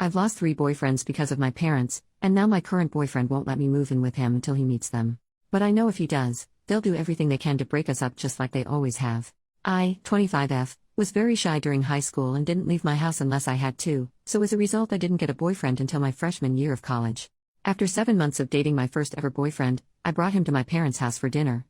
I've lost 3 boyfriends because of my parents, and now my current boyfriend won't let me move in with him until he meets them. But I know if he does, they'll do everything they can to break us up just like they always have. I, 25F, was very shy during high school and didn't leave my house unless I had to, so as a result I didn't get a boyfriend until my freshman year of college. After 7 months of dating my first ever boyfriend, I brought him to my parents' house for dinner,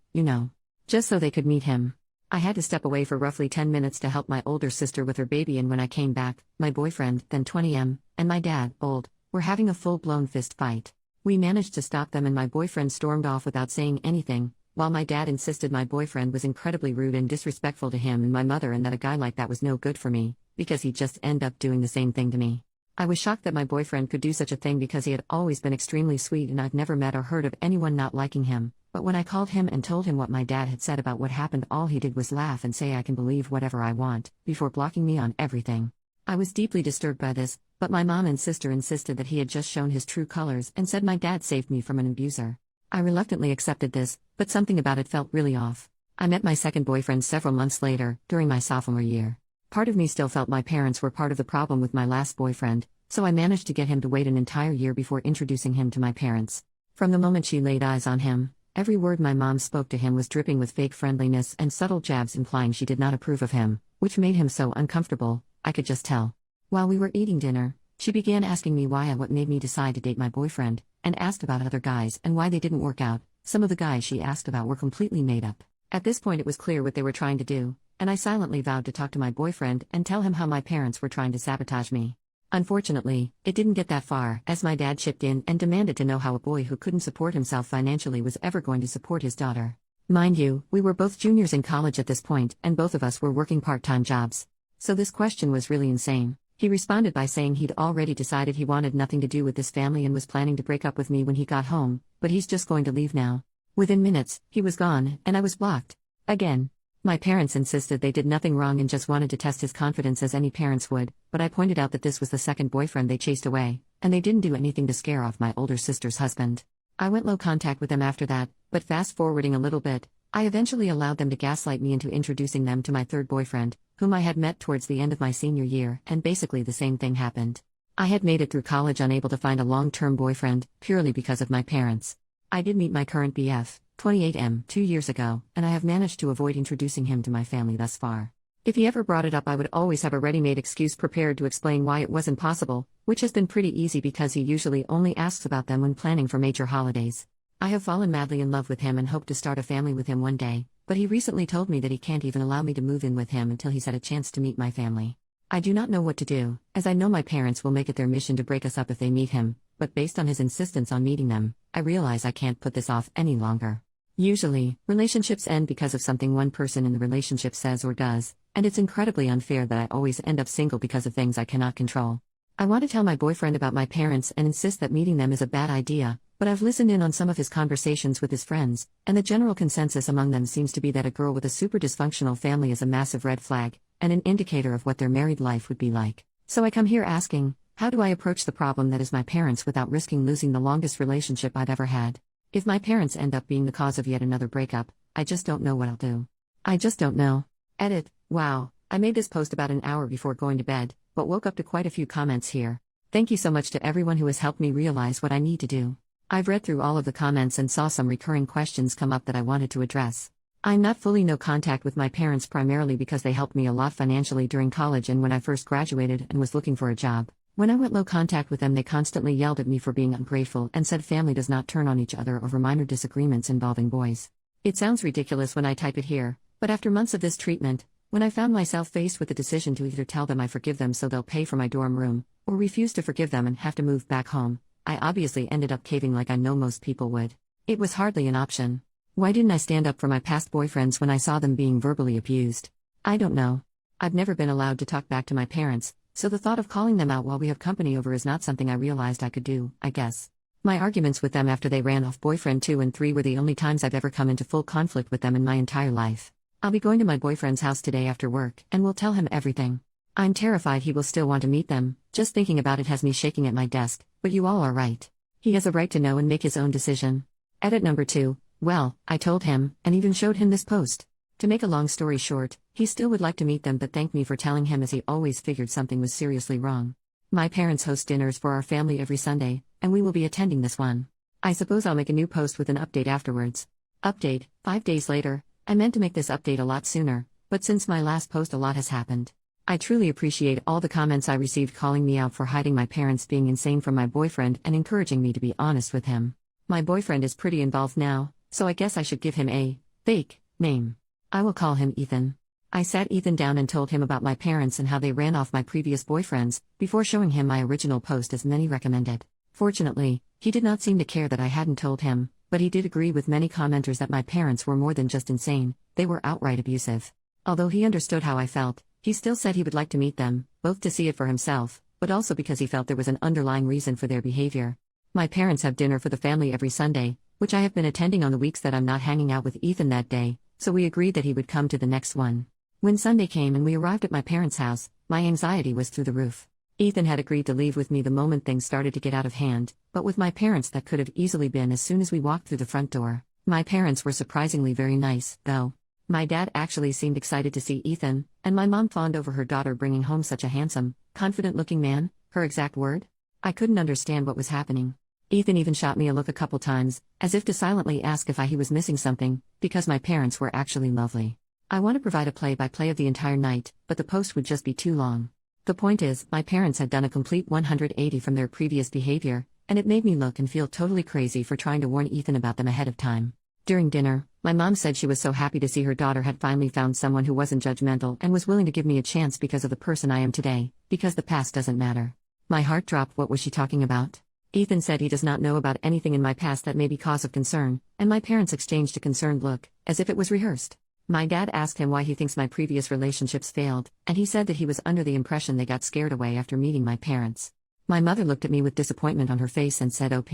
just so they could meet him. I had to step away for roughly 10 minutes to help my older sister with her baby, and when I came back, my boyfriend, then 20M, and my dad, old, were having a full-blown fist fight. We managed to stop them and my boyfriend stormed off without saying anything, while my dad insisted my boyfriend was incredibly rude and disrespectful to him and my mother and that a guy like that was no good for me, because he'd just end up doing the same thing to me. I was shocked that my boyfriend could do such a thing because he had always been extremely sweet and I've never met or heard of anyone not liking him, but when I called him and told him what my dad had said about what happened, all he did was laugh and say I can believe whatever I want, before blocking me on everything. I was deeply disturbed by this, but my mom and sister insisted that he had just shown his true colors and said my dad saved me from an abuser. I reluctantly accepted this, but something about it felt really off. I met my second boyfriend several months later, during my sophomore year. Part of me still felt my parents were part of the problem with my last boyfriend, so I managed to get him to wait an entire year before introducing him to my parents. From the moment she laid eyes on him, every word my mom spoke to him was dripping with fake friendliness and subtle jabs implying she did not approve of him, which made him so uncomfortable, I could just tell. While we were eating dinner, she began asking me why and what made me decide to date my boyfriend, and asked about other guys and why they didn't work out. Some of the guys she asked about were completely made up. At this point it was clear what they were trying to do, and I silently vowed to talk to my boyfriend and tell him how my parents were trying to sabotage me. Unfortunately, it didn't get that far, as my dad chipped in and demanded to know how a boy who couldn't support himself financially was ever going to support his daughter. Mind you, we were both juniors in college at this point, and both of us were working part-time jobs. So this question was really insane. He responded by saying he'd already decided he wanted nothing to do with this family and was planning to break up with me when he got home, but he's just going to leave now. Within minutes, he was gone, and I was blocked. Again. My parents insisted they did nothing wrong and just wanted to test his confidence as any parents would, but I pointed out that this was the second boyfriend they chased away, and they didn't do anything to scare off my older sister's husband. I went low contact with them after that, but fast forwarding a little bit, I eventually allowed them to gaslight me into introducing them to my third boyfriend, whom I had met towards the end of my senior year, and basically the same thing happened. I had made it through college unable to find a long-term boyfriend, purely because of my parents. I did meet my current BF, 28M, 2 years ago, and I have managed to avoid introducing him to my family thus far. If he ever brought it up, I would always have a ready-made excuse prepared to explain why it wasn't possible, which has been pretty easy because he usually only asks about them when planning for major holidays. I have fallen madly in love with him and hope to start a family with him one day, but he recently told me that he can't even allow me to move in with him until he's had a chance to meet my family. I do not know what to do, as I know my parents will make it their mission to break us up if they meet him, but based on his insistence on meeting them, I realize I can't put this off any longer. Usually, relationships end because of something one person in the relationship says or does, and it's incredibly unfair that I always end up single because of things I cannot control. I want to tell my boyfriend about my parents and insist that meeting them is a bad idea, but I've listened in on some of his conversations with his friends, and the general consensus among them seems to be that a girl with a super dysfunctional family is a massive red flag, and an indicator of what their married life would be like. So I come here asking, how do I approach the problem that is my parents without risking losing the longest relationship I've ever had? If my parents end up being the cause of yet another breakup, I just don't know what I'll do. I just don't know. Edit. Wow, I made this post about an hour before going to bed, but woke up to quite a few comments here. Thank you so much to everyone who has helped me realize what I need to do. I've read through all of the comments and saw some recurring questions come up that I wanted to address. I'm not fully no contact with my parents primarily because they helped me a lot financially during college and when I first graduated and was looking for a job. When I went low contact with them, they constantly yelled at me for being ungrateful and said family does not turn on each other over minor disagreements involving boys. It sounds ridiculous when I type it here, but after months of this treatment, when I found myself faced with the decision to either tell them I forgive them so they'll pay for my dorm room, or refuse to forgive them and have to move back home, I obviously ended up caving like I know most people would. It was hardly an option. Why didn't I stand up for my past boyfriends when I saw them being verbally abused? I don't know. I've never been allowed to talk back to my parents, so the thought of calling them out while we have company over is not something I realized I could do, I guess. My arguments with them after they ran off boyfriend 2 and 3 were the only times I've ever come into full conflict with them in my entire life. I'll be going to my boyfriend's house today after work, and will tell him everything. I'm terrified he will still want to meet them, just thinking about it has me shaking at my desk, but you all are right. He has a right to know and make his own decision. Edit number 2, well, I told him, and even showed him this post. To make a long story short, he still would like to meet them but thanked me for telling him as he always figured something was seriously wrong. My parents host dinners for our family every Sunday, and we will be attending this one. I suppose I'll make a new post with an update afterwards. Update, 5 days later. I meant to make this update a lot sooner, but since my last post a lot has happened. I truly appreciate all the comments I received calling me out for hiding my parents being insane from my boyfriend and encouraging me to be honest with him. My boyfriend is pretty involved now, so I guess I should give him a fake name. I will call him Ethan. I sat Ethan down and told him about my parents and how they ran off my previous boyfriends, before showing him my original post as many recommended. Fortunately, he did not seem to care that I hadn't told him, but he did agree with many commenters that my parents were more than just insane, they were outright abusive. Although he understood how I felt, he still said he would like to meet them, both to see it for himself, but also because he felt there was an underlying reason for their behavior. My parents have dinner for the family every Sunday, which I have been attending on the weeks that I'm not hanging out with Ethan that day, so we agreed that he would come to the next one. When Sunday came and we arrived at my parents' house, my anxiety was through the roof. Ethan had agreed to leave with me the moment things started to get out of hand, but with my parents that could have easily been as soon as we walked through the front door. My parents were surprisingly very nice, though. My dad actually seemed excited to see Ethan, and my mom fawned over her daughter bringing home such a handsome, confident-looking man, her exact word. I couldn't understand what was happening. Ethan even shot me a look a couple times, as if to silently ask if he was missing something, because my parents were actually lovely. I want to provide a play-by-play of the entire night, but the post would just be too long. The point is, my parents had done a complete 180 from their previous behavior, and it made me look and feel totally crazy for trying to warn Ethan about them ahead of time. During dinner, my mom said she was so happy to see her daughter had finally found someone who wasn't judgmental and was willing to give me a chance because of the person I am today, because the past doesn't matter. My heart dropped. What was she talking about? Ethan said he does not know about anything in my past that may be cause of concern, and my parents exchanged a concerned look, as if it was rehearsed. My dad asked him why he thinks my previous relationships failed, and he said that he was under the impression they got scared away after meeting my parents. My mother looked at me with disappointment on her face and said, "OP.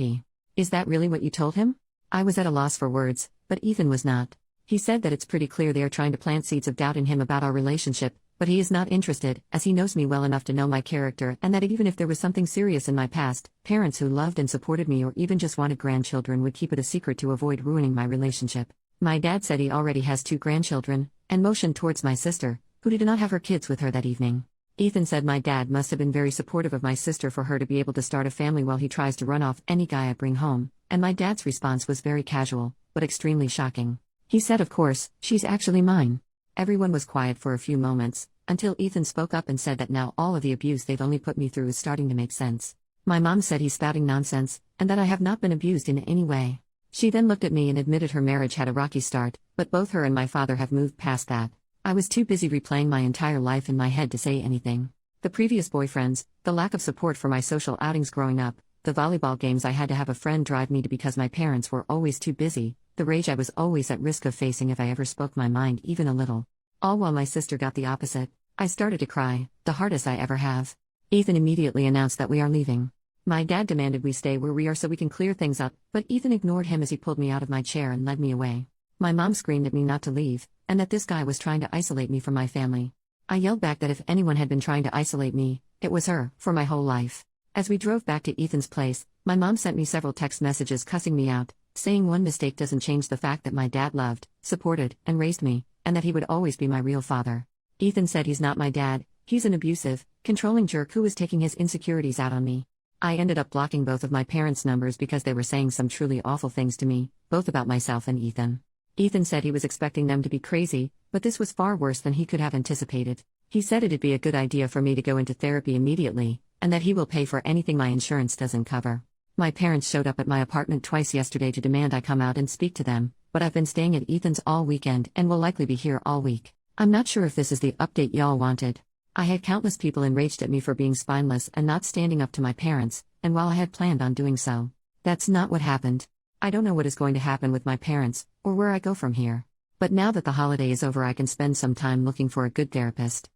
Is that really what you told him?" I was at a loss for words, but Ethan was not. He said that it's pretty clear they are trying to plant seeds of doubt in him about our relationship, but he is not interested, as he knows me well enough to know my character and that even if there was something serious in my past, parents who loved and supported me or even just wanted grandchildren would keep it a secret to avoid ruining my relationship. My dad said he already has 2 grandchildren, and motioned towards my sister, who did not have her kids with her that evening. Ethan said my dad must have been very supportive of my sister for her to be able to start a family while he tries to run off any guy I bring home, and my dad's response was very casual, but extremely shocking. He said, "Of course, she's actually mine." Everyone was quiet for a few moments, until Ethan spoke up and said that now all of the abuse they've only put me through is starting to make sense. My mom said he's spouting nonsense, and that I have not been abused in any way. She then looked at me and admitted her marriage had a rocky start, but both her and my father have moved past that. I was too busy replaying my entire life in my head to say anything. The previous boyfriends, the lack of support for my social outings growing up, the volleyball games I had to have a friend drive me to because my parents were always too busy, the rage I was always at risk of facing if I ever spoke my mind even a little. All while my sister got the opposite. I started to cry, the hardest I ever have. Ethan immediately announced that we are leaving. My dad demanded we stay where we are so we can clear things up, but Ethan ignored him as he pulled me out of my chair and led me away. My mom screamed at me not to leave, and that this guy was trying to isolate me from my family. I yelled back that if anyone had been trying to isolate me, it was her, for my whole life. As we drove back to Ethan's place, my mom sent me several text messages cussing me out, saying one mistake doesn't change the fact that my dad loved, supported, and raised me, and that he would always be my real father. Ethan said he's not my dad, he's an abusive, controlling jerk who is taking his insecurities out on me. I ended up blocking both of my parents' numbers because they were saying some truly awful things to me, both about myself and Ethan. Ethan said he was expecting them to be crazy, but this was far worse than he could have anticipated. He said it'd be a good idea for me to go into therapy immediately, and that he will pay for anything my insurance doesn't cover. My parents showed up at my apartment twice yesterday to demand I come out and speak to them, but I've been staying at Ethan's all weekend and will likely be here all week. I'm not sure if this is the update y'all wanted. I had countless people enraged at me for being spineless and not standing up to my parents, and while I had planned on doing so, that's not what happened. I don't know what is going to happen with my parents, or where I go from here. But now that the holiday is over, I can spend some time looking for a good therapist.